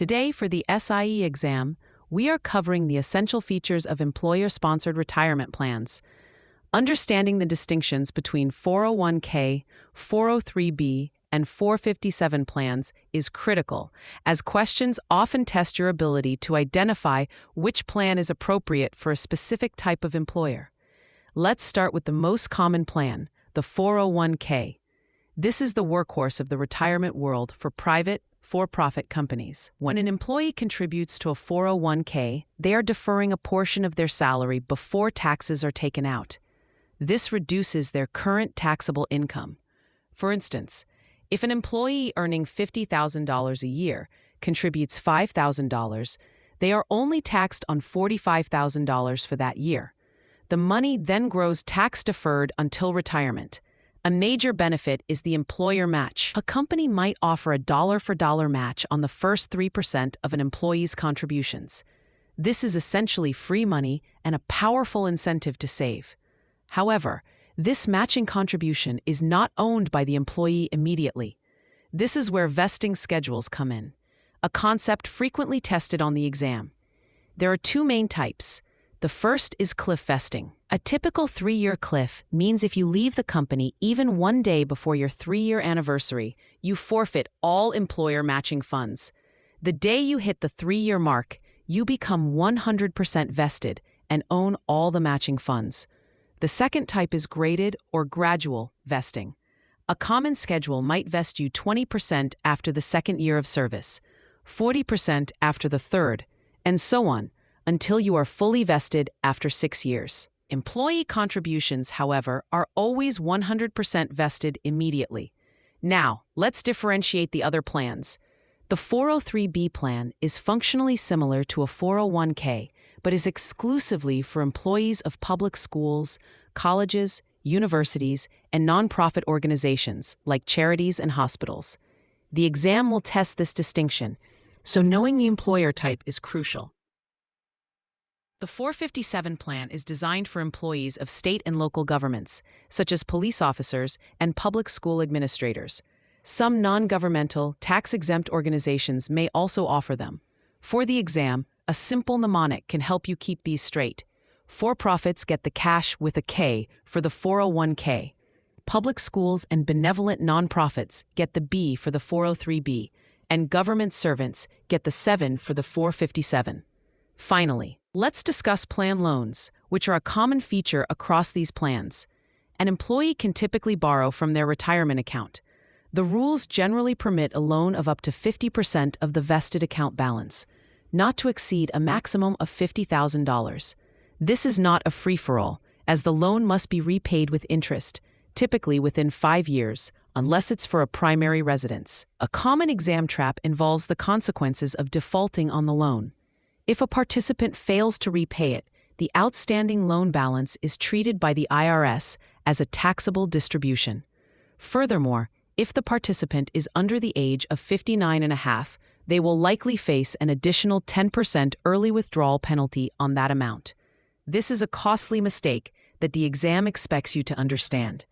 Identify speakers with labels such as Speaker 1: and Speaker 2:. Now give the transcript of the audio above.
Speaker 1: Today, for the SIE exam, we are covering the essential features of employer-sponsored retirement plans. Understanding the distinctions between 401k, 403b, and 457 plans is critical, as questions often test your ability to identify which plan is appropriate for a specific type of employer. Let's start with the most common plan, the 401k. This is the workhorse of the retirement world for private, for-profit companies. When an employee contributes to a 401k, they are deferring a portion of their salary before taxes are taken out. This reduces their current taxable income. For instance, if an employee earning $50,000 a year contributes $5,000, they are only taxed on $45,000 for that year. The money then grows tax-deferred until retirement. A major benefit is the employer match. A company might offer a dollar-for-dollar match on the first 3% of an employee's contributions. This is essentially free money and a powerful incentive to save. However, this matching contribution is not owned by the employee immediately. This is where vesting schedules come in, a concept frequently tested on the exam. There are two main types. The first is cliff vesting. A typical 3-year cliff means if you leave the company even one day before your 3-year anniversary, you forfeit all employer matching funds. The day you hit the 3-year mark, you become 100% vested and own all the matching funds. The second type is graded or gradual vesting. A common schedule might vest you 20% after the second year of service, 40% after the third, and so on, until you are fully vested after 6 years. Employee contributions, however, are always 100% vested immediately. Now, let's differentiate the other plans. The 403b plan is functionally similar to a 401k, but is exclusively for employees of public schools, colleges, universities, and nonprofit organizations like charities and hospitals. The exam will test this distinction, so knowing the employer type is crucial. The 457 plan is designed for employees of state and local governments, such as police officers and public school administrators. Some non-governmental, tax-exempt organizations may also offer them. For the exam, a simple mnemonic can help you keep these straight. For-profits get the cash with a K for the 401k. Public schools and benevolent nonprofits get the B for the 403b, and government servants get the 7 for the 457. Finally, let's discuss plan loans, which are a common feature across these plans. An employee can typically borrow from their retirement account. The rules generally permit a loan of up to 50% of the vested account balance, not to exceed a maximum of $50,000. This is not a free-for-all, as the loan must be repaid with interest, typically within 5 years, unless it's for a primary residence. A common exam trap involves the consequences of defaulting on the loan. If a participant fails to repay it, the outstanding loan balance is treated by the IRS as a taxable distribution. Furthermore, if the participant is under the age of 59.5, they will likely face an additional 10% early withdrawal penalty on that amount. This is a costly mistake that the exam expects you to understand.